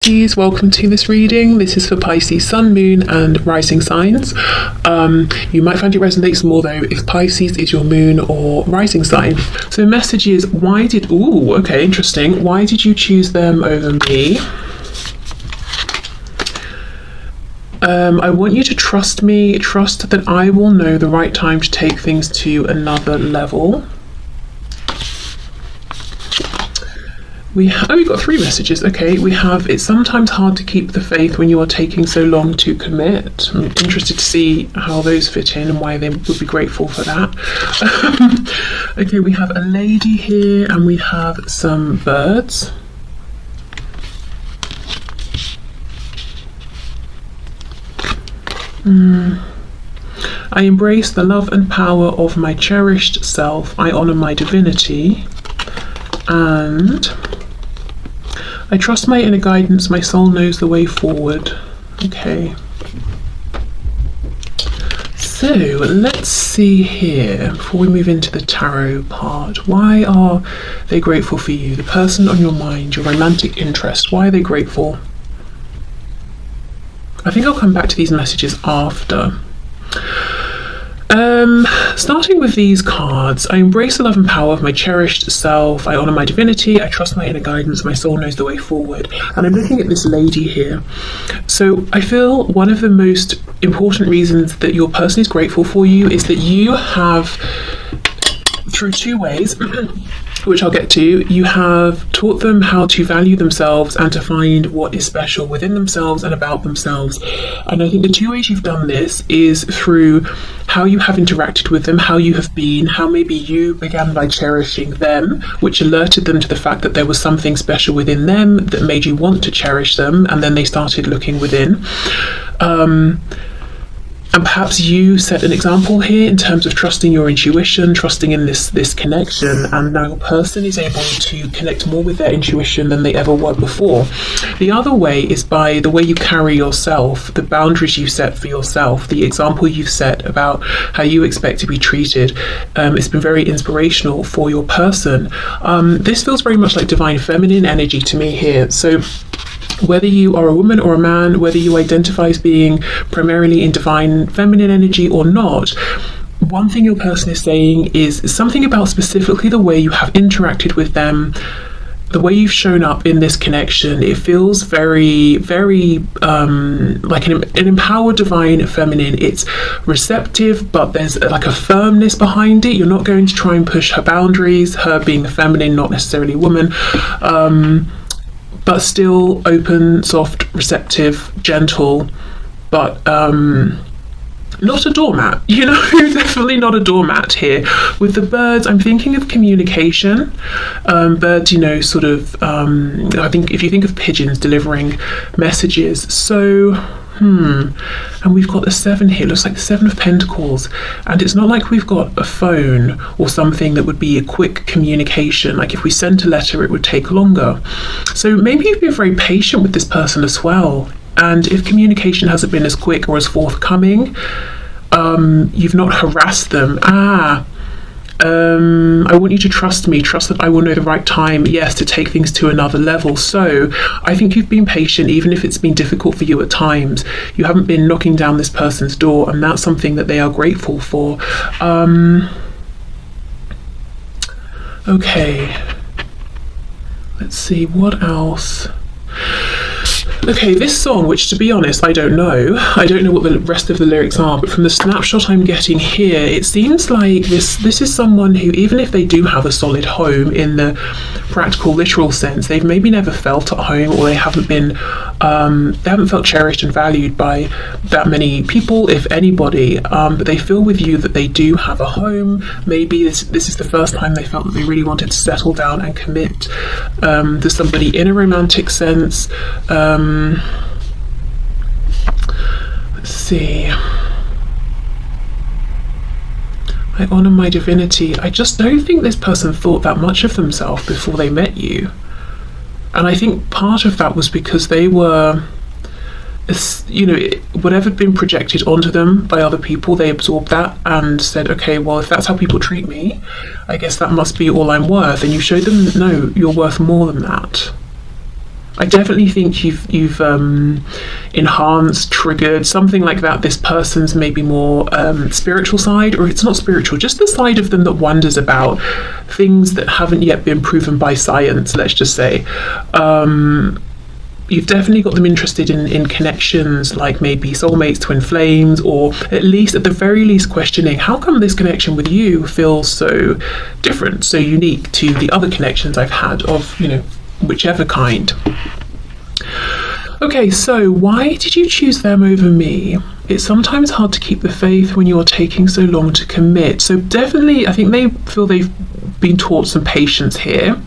Pisces, welcome to this reading. This is for Pisces Sun, Moon and Rising signs. You might find it resonates more though if Pisces is your moon or rising sign. So the message is, interesting. Why did you choose them over me? I want you to trust me, trust that I will know the right time to take things to another level. We've got three messages. Okay, we have, it's sometimes hard to keep the faith when you are taking so long to commit. I'm interested to see how those fit in and why they would be grateful for that. Okay, we have a lady here and we have some birds. I embrace the love and power of my cherished self. I honor my divinity. And I trust my inner guidance. My soul knows the way forward. Okay. So let's see here, before we move into the tarot part, why are they grateful for you? The person on your mind, your romantic interest, why are they grateful? I think I'll come back to these messages after. Starting with these cards, I embrace the love and power of my cherished self. I honor my divinity. I trust my inner guidance. My soul knows the way forward. And I'm looking at this lady here. So I feel one of the most important reasons that your person is grateful for you is that you have, through two ways, which I'll get to, you have taught them how to value themselves and to find what is special within themselves and about themselves. And I think the two ways you've done this is through how you have interacted with them, how you have been, how maybe you began by cherishing them, which alerted them to the fact that there was something special within them that made you want to cherish them, and then they started looking within. And perhaps you set an example here in terms of trusting your intuition, trusting in this connection, and now your person is able to connect more with their intuition than they ever were before. The other way is by the way you carry yourself, the boundaries you set for yourself, the example you've set about how you expect to be treated. It's been very inspirational for your person. This feels very much like divine feminine energy to me here. So whether you are a woman or a man, whether you identify as being primarily in divine feminine energy or not, one thing your person is saying is something about specifically the way you have interacted with them, the way you've shown up in this connection. It feels very, very like an empowered divine feminine. It's receptive, but there's like a firmness behind it. You're not going to try and push her boundaries, her being the feminine, not necessarily a woman. But still open, soft, receptive, gentle, but not a doormat, you know, definitely not a doormat here. With the birds, I'm thinking of communication. Birds, you know, sort of, I think if you think of pigeons delivering messages, so, and we've got the 7 here, it looks like the 7 of Pentacles, and it's not like we've got a phone or something that would be a quick communication. Like if we sent a letter, it would take longer. So maybe you've been very patient with this person as well, and if communication hasn't been as quick or as forthcoming, you've not harassed them. I want you to trust me, trust that I will know the right time, yes, to take things to another level. So I think you've been patient, even if it's been difficult for you at times. You haven't been knocking down this person's door, and that's something that they are grateful for. Okay, let's see, what else? Okay, this song, which to be honest, I don't know what the rest of the lyrics are, but from the snapshot I'm getting here, it seems like this is someone who, even if they do have a solid home in the practical, literal sense, they've maybe never felt at home, or they haven't felt cherished and valued by that many people, if anybody, but they feel with you that they do have a home. Maybe this is the first time they felt that they really wanted to settle down and commit to somebody in a romantic sense. Let's see. I honor my divinity. I just don't think this person thought that much of themselves before they met you. And I think part of that was because they were, you know, whatever had been projected onto them by other people, they absorbed that and said, okay, well, if that's how people treat me, I guess that must be all I'm worth. And you showed them, no, you're worth more than that. I definitely think you've enhanced, triggered something like that. This person's maybe more spiritual side, or it's not spiritual, just the side of them that wonders about things that haven't yet been proven by science, let's just say. You've definitely got them interested in connections like maybe soulmates, twin flames, or at least, at the very least, questioning how come this connection with you feels so different, so unique to the other connections I've had of, whichever kind. Okay, so why did you choose them over me? It's sometimes hard to keep the faith when you're taking so long to commit. So definitely, I think they feel they've been taught some patience here,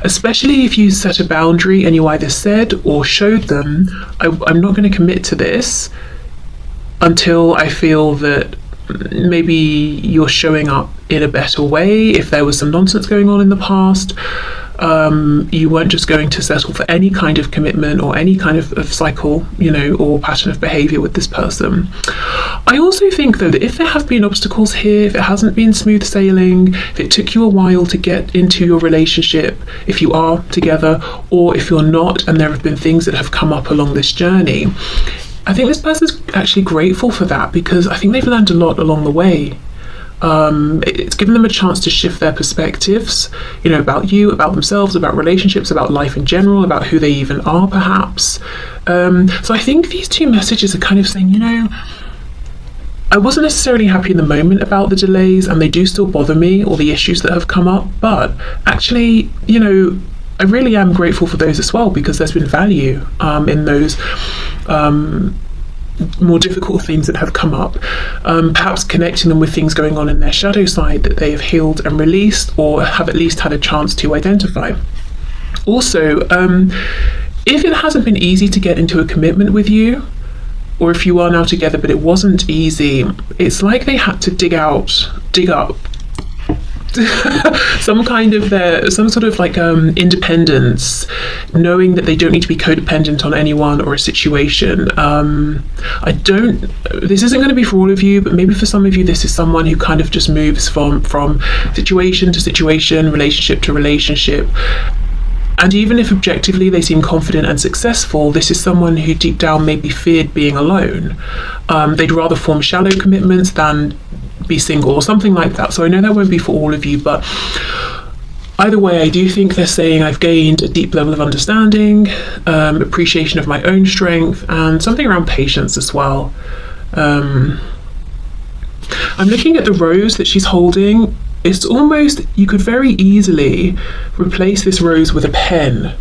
especially if you set a boundary and you either said or showed them, I'm not going to commit to this until I feel that maybe you're showing up in a better way. If there was some nonsense going on in the past, you weren't just going to settle for any kind of commitment or any kind of cycle, or pattern of behaviour with this person. I also think, though, that if there have been obstacles here, if it hasn't been smooth sailing, if it took you a while to get into your relationship, if you are together, or if you're not, and there have been things that have come up along this journey, I think this person's actually grateful for that, because I think they've learned a lot along the way. It's given them a chance to shift their perspectives, about you, about themselves, about relationships, about life in general, about who they even are, perhaps. So I think these two messages are kind of saying, I wasn't necessarily happy in the moment about the delays, and they do still bother me, or the issues that have come up, but actually, I really am grateful for those as well, because there's been value in those more difficult things that have come up, perhaps connecting them with things going on in their shadow side that they have healed and released, or have at least had a chance to identify. Also, if it hasn't been easy to get into a commitment with you, or if you are now together but it wasn't easy, it's like they had to dig up some sort of independence, knowing that they don't need to be codependent on anyone or a situation. This isn't going to be for all of you, but maybe for some of you this is someone who kind of just moves from situation to situation, relationship to relationship. And even if objectively they seem confident and successful, this is someone who deep down maybe feared being alone. They'd rather form shallow commitments than be single, or something like that. So I know that won't be for all of you, but either way, I do think they're saying I've gained a deep level of understanding, appreciation of my own strength, and something around patience as well. I'm looking at the rose that she's holding. It's almost, you could very easily replace this rose with a pen.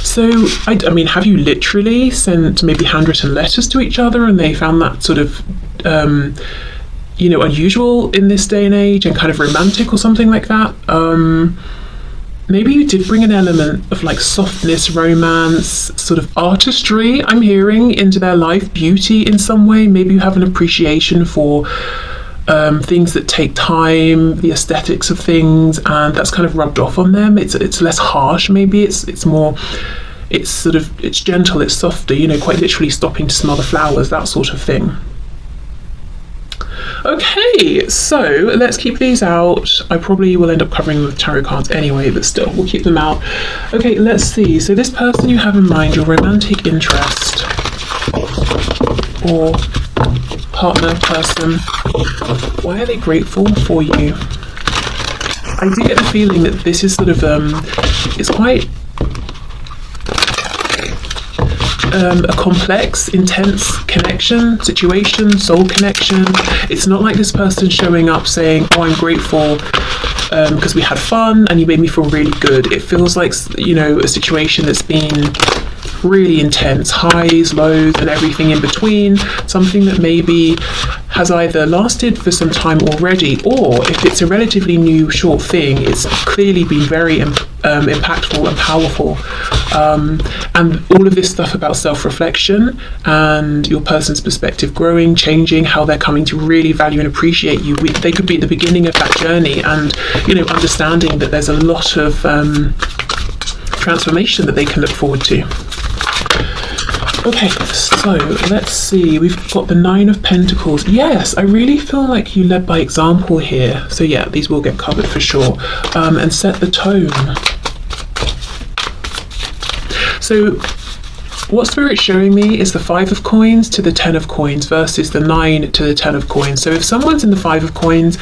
So, I mean, have you literally sent maybe handwritten letters to each other and they found that sort of, unusual in this day and age and kind of romantic or something like that? Maybe you did bring an element of softness, romance, sort of artistry, I'm hearing, into their life, beauty in some way. Maybe you have an appreciation for things that take time, the aesthetics of things, and that's kind of rubbed off on them. It's less harsh, maybe. It's more, it's gentle, it's softer, quite literally stopping to smell the flowers, that sort of thing. Okay, so let's keep these out. I probably will end up covering them with tarot cards anyway, but still, we'll keep them out. Okay, let's see. So this person you have in mind, your romantic interest or partner, person, why are they grateful for you? I do get the feeling that this is sort of, it's quite a complex, intense connection, situation, soul connection. It's not like this person showing up saying, oh, I'm grateful because we had fun and you made me feel really good. It feels like, a situation that's been really intense, highs, lows, and everything in between, something that maybe has either lasted for some time already, or if it's a relatively new short thing, it's clearly been very impactful and powerful. And all of this stuff about self-reflection and your person's perspective growing, changing, how they're coming to really value and appreciate you. They could be at the beginning of that journey, and understanding that there's a lot of transformation that they can look forward to. Okay, so let's see, we've got the 9 of Pentacles. Yes, I really feel like you led by example here. So yeah, these will get covered for sure. And set the tone. So What Spirit's showing me is the 5 of coins to the 10 of coins versus the 9 to the 10 of coins. So if someone's in the 5 of coins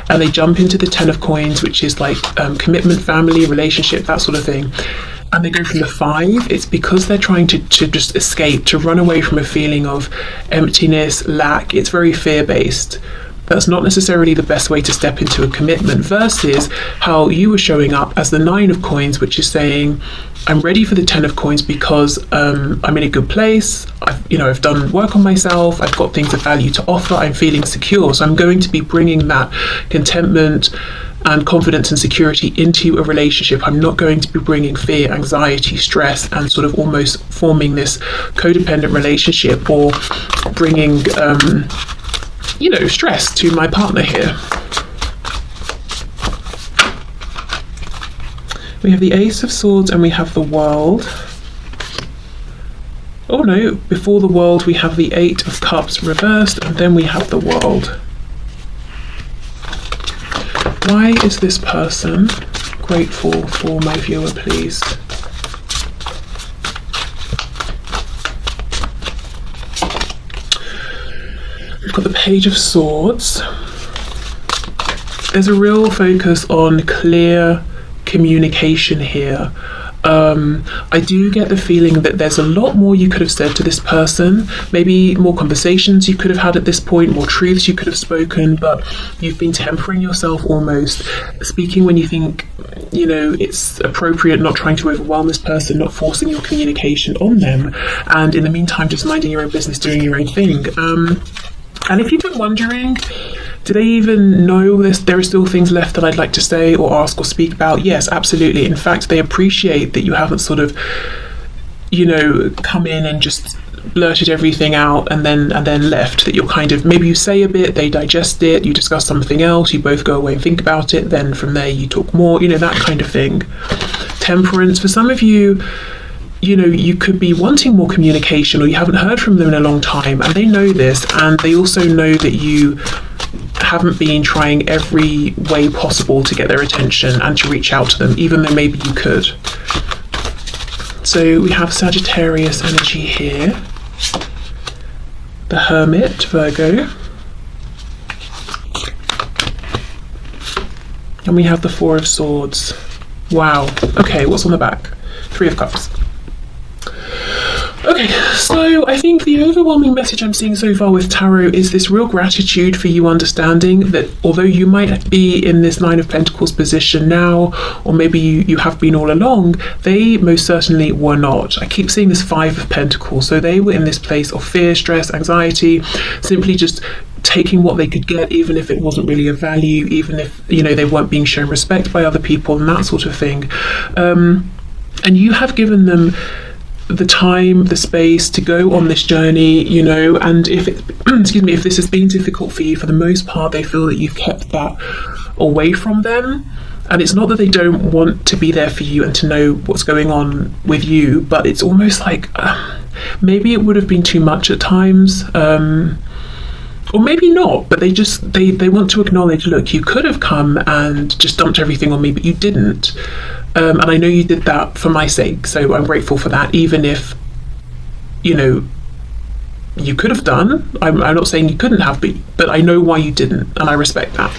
and they jump into the 10 of coins, which is like commitment, family, relationship, that sort of thing, and they go from the 5, it's because they're trying to just escape, to run away from a feeling of emptiness, lack. It's very fear-based. That's not necessarily the best way to step into a commitment, versus how you were showing up as the 9 of coins, which is saying, I'm ready for the 10 of coins because I'm in a good place. I've done work on myself. I've got things of value to offer. I'm feeling secure. So I'm going to be bringing that contentment and confidence and security into a relationship. I'm not going to be bringing fear, anxiety, stress, and sort of almost forming this codependent relationship, or bringing stress to my partner here. We have the Ace of Swords and we have the World. Oh no, before the World we have the 8 of Cups reversed, and then we have the World. Why is this person grateful for my viewer, please? We've got the Page of Swords. There's a real focus on clear communication here. I do get the feeling that there's a lot more you could have said to this person, maybe more conversations you could have had at this point, more truths you could have spoken, but you've been tempering yourself almost, speaking when you think it's appropriate, not trying to overwhelm this person, not forcing your communication on them, and in the meantime just minding your own business, doing your own thing. And if you've been wondering, do they even know this? There are still things left that I'd like to say or ask or speak about? Yes, absolutely. In fact, they appreciate that you haven't sort of, come in and just blurted everything out and then left. That you're kind of, maybe you say a bit, they digest it, you discuss something else, you both go away and think about it, then from there you talk more, that kind of thing. Temperance, for some of you, you could be wanting more communication, or you haven't heard from them in a long time, and they know this, and they also know that you haven't been trying every way possible to get their attention and to reach out to them, even though maybe you could. So we have Sagittarius energy here, the Hermit, Virgo, and we have the 4 of Swords. Wow. Okay, what's on the back? 3 of Cups. Okay, so I think the overwhelming message I'm seeing so far with Tarot is this real gratitude for you understanding that although you might be in this 9 of Pentacles position now, or maybe you have been all along, they most certainly were not. I keep seeing this 5 of Pentacles, so they were in this place of fear, stress, anxiety, simply just taking what they could get, even if it wasn't really of value, even if they weren't being shown respect by other people and that sort of thing. And you have given them the time, the space to go on this journey, and if if this has been difficult for you, for the most part they feel that you've kept that away from them. And it's not that they don't want to be there for you and to know what's going on with you, but it's almost like maybe it would have been too much at times, or maybe not, but they want to acknowledge, look, you could have come and just dumped everything on me, but you didn't. And I know you did that for my sake, so I'm grateful for that, even if, you could have done. I'm not saying you couldn't have, but I know why you didn't, and I respect that,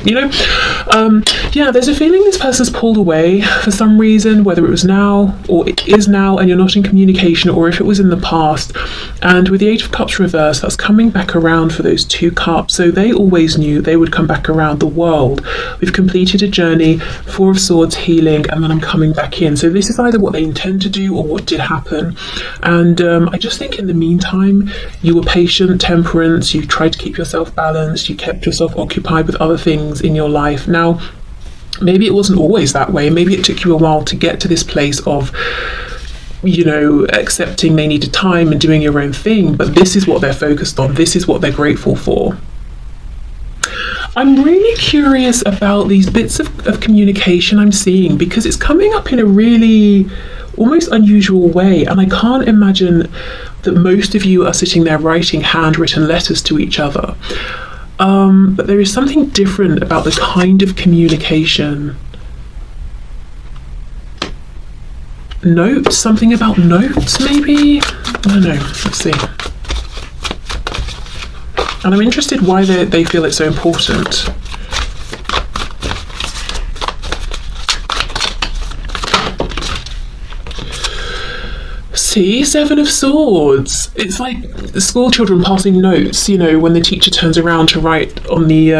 there's a feeling this person's pulled away for some reason, whether it was now or it is now and you're not in communication, or if it was in the past. And with the 8 of Cups reversed, that's coming back around for those 2 cups, so they always knew they would come back around. The World, we've completed a journey, 4 of Swords, healing, and then I'm coming back in. So this is either what they intend to do or what did happen. And I just think in the meantime you were patient, temperance, you tried to keep yourself balanced, you kept yourself occupied with other things in your life. Now, maybe it wasn't always that way. Maybe it took you a while to get to this place of, accepting they needed time and doing your own thing, but this is what they're focused on. This is what they're grateful for. I'm really curious about these bits of communication I'm seeing, because it's coming up in a really almost unusual way, and I can't imagine that most of you are sitting there writing handwritten letters to each other. But there is something different about the kind of communication. Notes, something about notes maybe? I don't know. Let's see. And I'm interested why they feel it's so important. See, Seven of Swords. It's like school children passing notes, you know, when the teacher turns around to write on the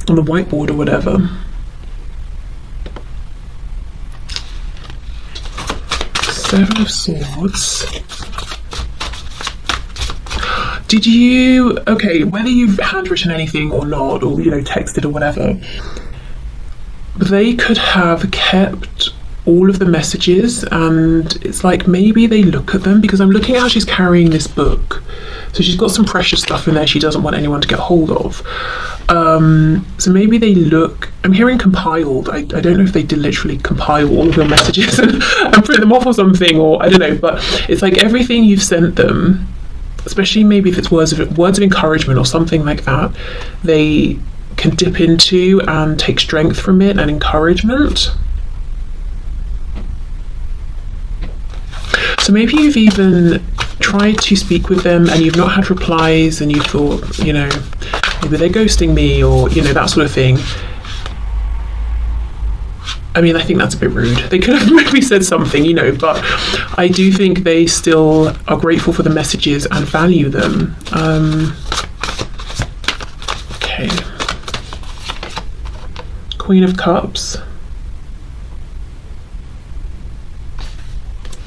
whiteboard or whatever. Seven of Swords. Did you, okay, whether you've handwritten anything or not, or, you know, texted or whatever, they could have kept all of the messages, and it's like maybe they look at them, because I'm looking at how she's carrying this book. So she's got some precious stuff in there she doesn't want anyone to get hold of. So maybe they look, I'm hearing compiled. I don't know if they did literally compile all of your messages and print them off or something, or I don't know, but it's like everything you've sent them, especially maybe if it's words of encouragement or something like that, they can dip into and take strength from it and encouragement. So maybe you've even tried to speak with them and you've not had replies, and you thought, you know, maybe they're ghosting me, or, you know, that sort of thing. I mean, I think that's a bit rude. They could have maybe said something, you know, but I do think they still are grateful for the messages and value them. Okay. Queen of Cups.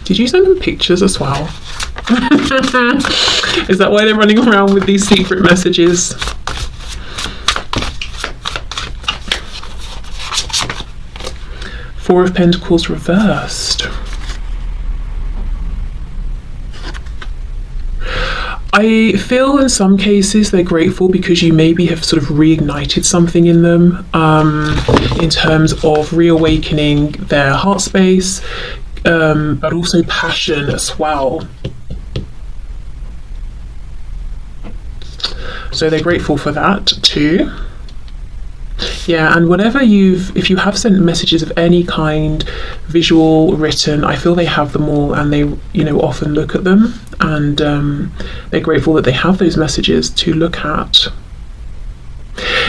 Did you send them pictures as well? Is that why they're running around with these secret messages? Four of Pentacles reversed. I feel in some cases they're grateful because you maybe have sort of reignited something in them, in terms of reawakening their heart space, but also passion as well. So they're grateful for that too. Yeah, and if you have sent messages of any kind, visual, written, I feel they have them all, and they, you know, often look at them, and they're grateful that they have those messages to look at.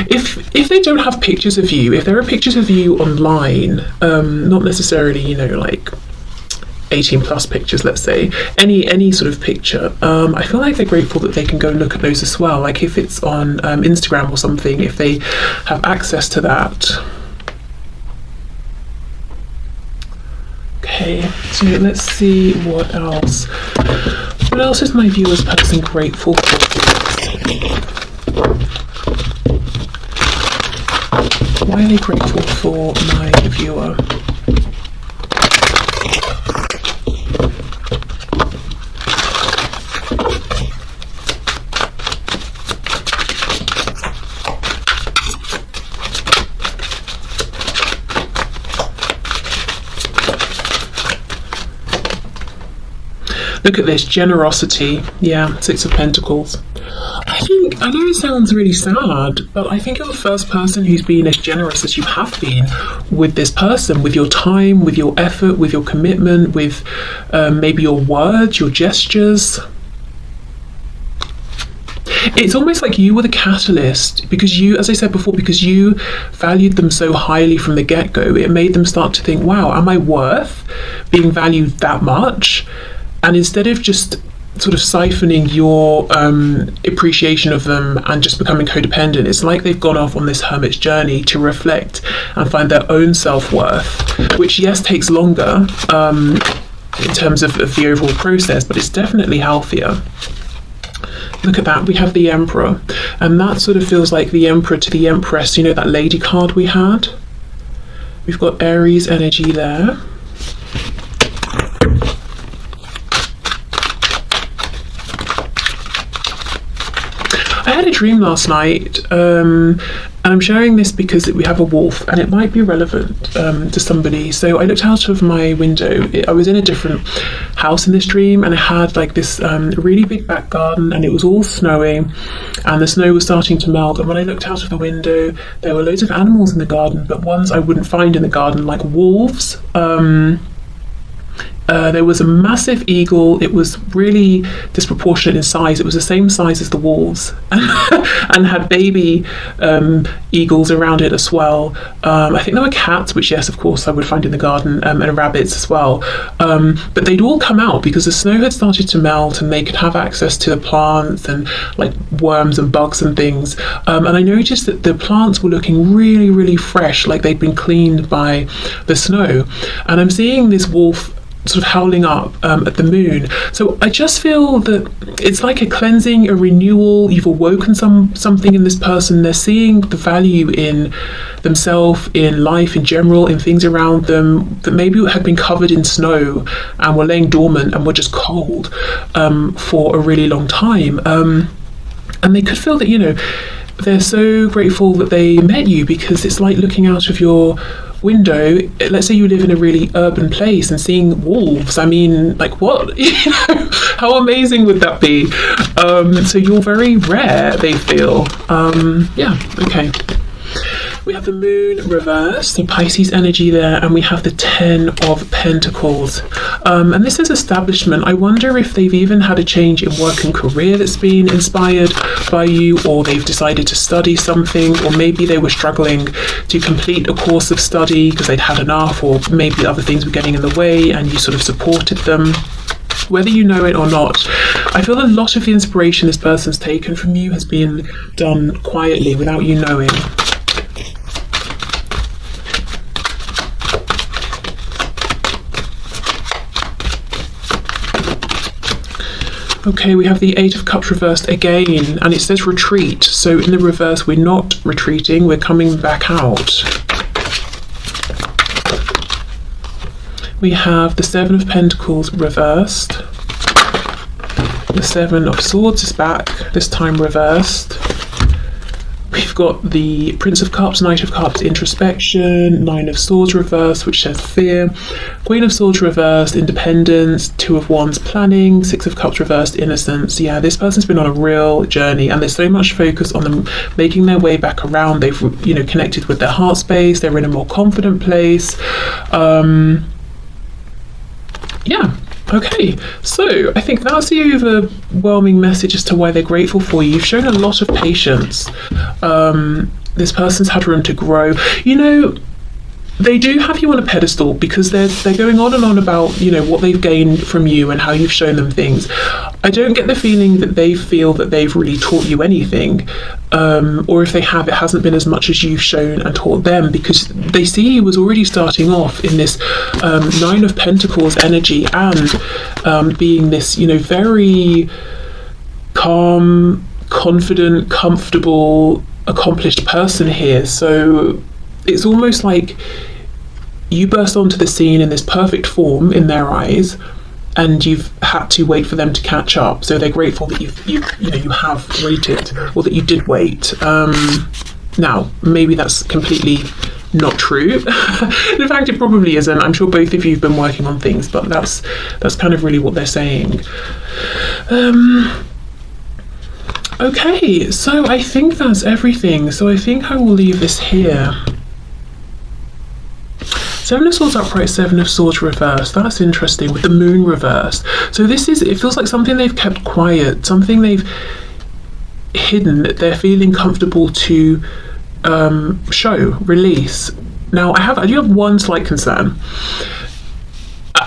If they don't have pictures of you, if there are pictures of you online, not necessarily, you know, like 18 plus pictures, let's say, any sort of picture, I feel like they're grateful that they can go and look at those as well. Like if it's on Instagram or something, if they have access to that. Okay, so let's see what else. What else is my viewer's person grateful for? Why are they grateful for my viewer? Look at this, generosity. Yeah, Six of Pentacles. I know it sounds really sad, but I think you're the first person who's been as generous as you have been with this person, with your time, with your effort, with your commitment, with maybe your words, your gestures. It's almost like you were the catalyst, because you, as I said before, because you valued them so highly from the get-go, it made them start to think, wow, am I worth being valued that much? And instead of just sort of siphoning your appreciation of them and just becoming codependent, it's like they've gone off on this hermit's journey to reflect and find their own self-worth, which, yes, takes longer in terms of the overall process, but it's definitely healthier. Look at that, we have the Emperor, and that sort of feels like the Emperor to the Empress, you know, that lady card we had? We've got Aries energy there. I had a dream last night, and I'm sharing this because we have a wolf and it might be relevant to somebody. So I looked out of my window. I was in a different house in this dream, and it had like this really big back garden, and it was all snowing, and the snow was starting to melt. And when I looked out of the window, there were loads of animals in the garden, but ones I wouldn't find in the garden, like wolves. there was a massive eagle. It was really disproportionate in size. It was the same size as the walls and had baby eagles around it as well. I think there were cats, which yes, of course, I would find in the garden, and rabbits as well. But they'd all come out because the snow had started to melt and they could have access to the plants and like worms and bugs and things. And I noticed that the plants were looking really, really fresh, like they'd been cleaned by the snow. And I'm seeing this wolf sort of howling up at the moon. So I just feel that it's like a cleansing, a renewal. You've awoken something in this person. They're seeing the value in themselves, in life in general, in things around them that maybe had been covered in snow and were laying dormant and were just cold for a really long time. And they could feel that, you know, they're so grateful that they met you, because it's like looking out of your window. Let's say you live in a really urban place and seeing wolves. I mean, like, what? You know, how amazing would that be? So you're very rare, they feel. Yeah, okay. We have the moon reversed, so Pisces energy there, and we have the 10 of Pentacles. And this is establishment. I wonder if they've even had a change in work and career that's been inspired by you, or they've decided to study something, or maybe they were struggling to complete a course of study because they'd had enough, or maybe other things were getting in the way and you sort of supported them. Whether you know it or not, I feel a lot of the inspiration this person's taken from you has been done quietly without you knowing. Okay, we have the 8 of Cups reversed again, and it says retreat. So in the reverse, we're not retreating, we're coming back out. We have the 7 of Pentacles reversed. The 7 of Swords is back, this time reversed. We've got the Prince of Cups, Knight of Cups, introspection, 9 of Swords reversed, which says fear, Queen of Swords reversed, independence, 2 of Wands, planning, 6 of Cups reversed, innocence. Yeah, this person's been on a real journey, and there's so much focus on them making their way back around. They've, you know, connected with their heart space. They're in a more confident place. Yeah. Okay, so I think that's the overwhelming message as to why they're grateful for you. You've shown a lot of patience. This person's had room to grow. You know, they do have you on a pedestal because they're going on and on about, you know, what they've gained from you and how you've shown them things. I don't get the feeling that they feel that they've really taught you anything, or if they have, it hasn't been as much as you've shown and taught them, because they see you as already starting off in this 9 of Pentacles energy, and being this, you know, very calm, confident, comfortable, accomplished person here. So it's almost like you burst onto the scene in this perfect form in their eyes, and you've had to wait for them to catch up. So they're grateful that you have waited, or that you did wait. Now, maybe that's completely not true. In fact, it probably isn't. I'm sure both of you have been working on things, but that's kind of really what they're saying. Okay, so I think that's everything. So I think I will leave this here. 7 of Swords upright, 7 of Swords reversed. That's interesting, with the moon reversed. So this is, it feels like something they've kept quiet, something they've hidden that they're feeling comfortable to show, release. Now, I do have one slight concern.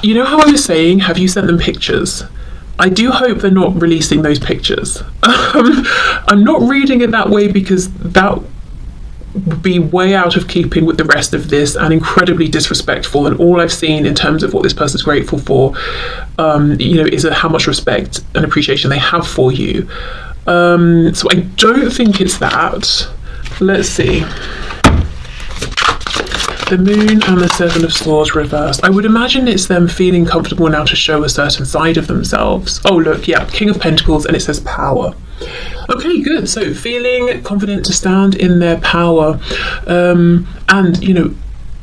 You know how I was saying, have you sent them pictures? I do hope they're not releasing those pictures. I'm not reading it that way, because that would be way out of keeping with the rest of this and incredibly disrespectful. And all I've seen in terms of what this person's grateful for, you know, is how much respect and appreciation they have for you. So I don't think it's that. Let's see. The moon and the 7 of Swords reversed. I would imagine it's them feeling comfortable now to show a certain side of themselves. Oh, look, yeah, King of Pentacles, and it says power. Okay, good. So feeling confident to stand in their power. And, you know,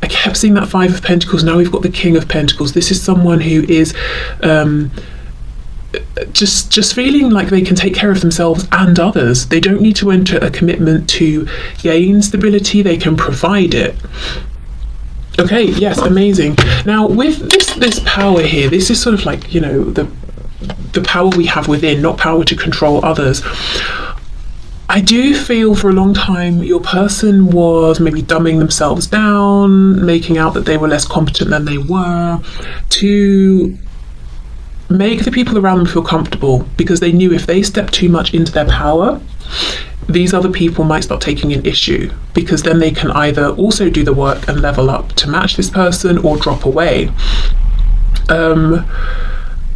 I kept seeing that 5 of Pentacles. Now we've got the King of Pentacles. This is someone who is just feeling like they can take care of themselves and others. They don't need to enter a commitment to gain stability. They can provide it. Okay, yes, amazing. Now with this power here, this is sort of like, you know, the power we have within, not power to control others. I do feel for a long time your person was maybe dumbing themselves down, making out that they were less competent than they were, to make the people around them feel comfortable, because they knew if they stepped too much into their power, these other people might start taking an issue, because then they can either also do the work and level up to match this person or drop away.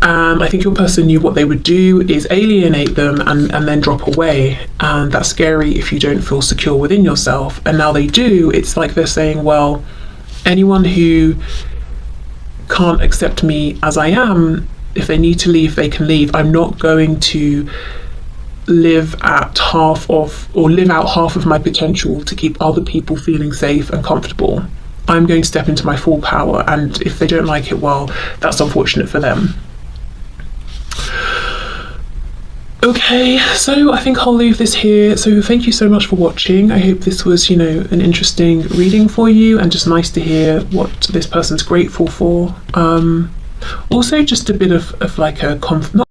And I think your person knew what they would do is alienate them and then drop away. And that's scary if you don't feel secure within yourself. And now they do. It's like they're saying, well, anyone who can't accept me as I am, if they need to leave, they can leave. I'm not going to live out half of my potential to keep other people feeling safe and comfortable. I'm going to step into my full power. And if they don't like it, well, that's unfortunate for them. Okay, so I think I'll leave this here. So thank you so much for watching. I hope this was, you know, an interesting reading for you, and just nice to hear what this person's grateful for. Also just a bit of like a not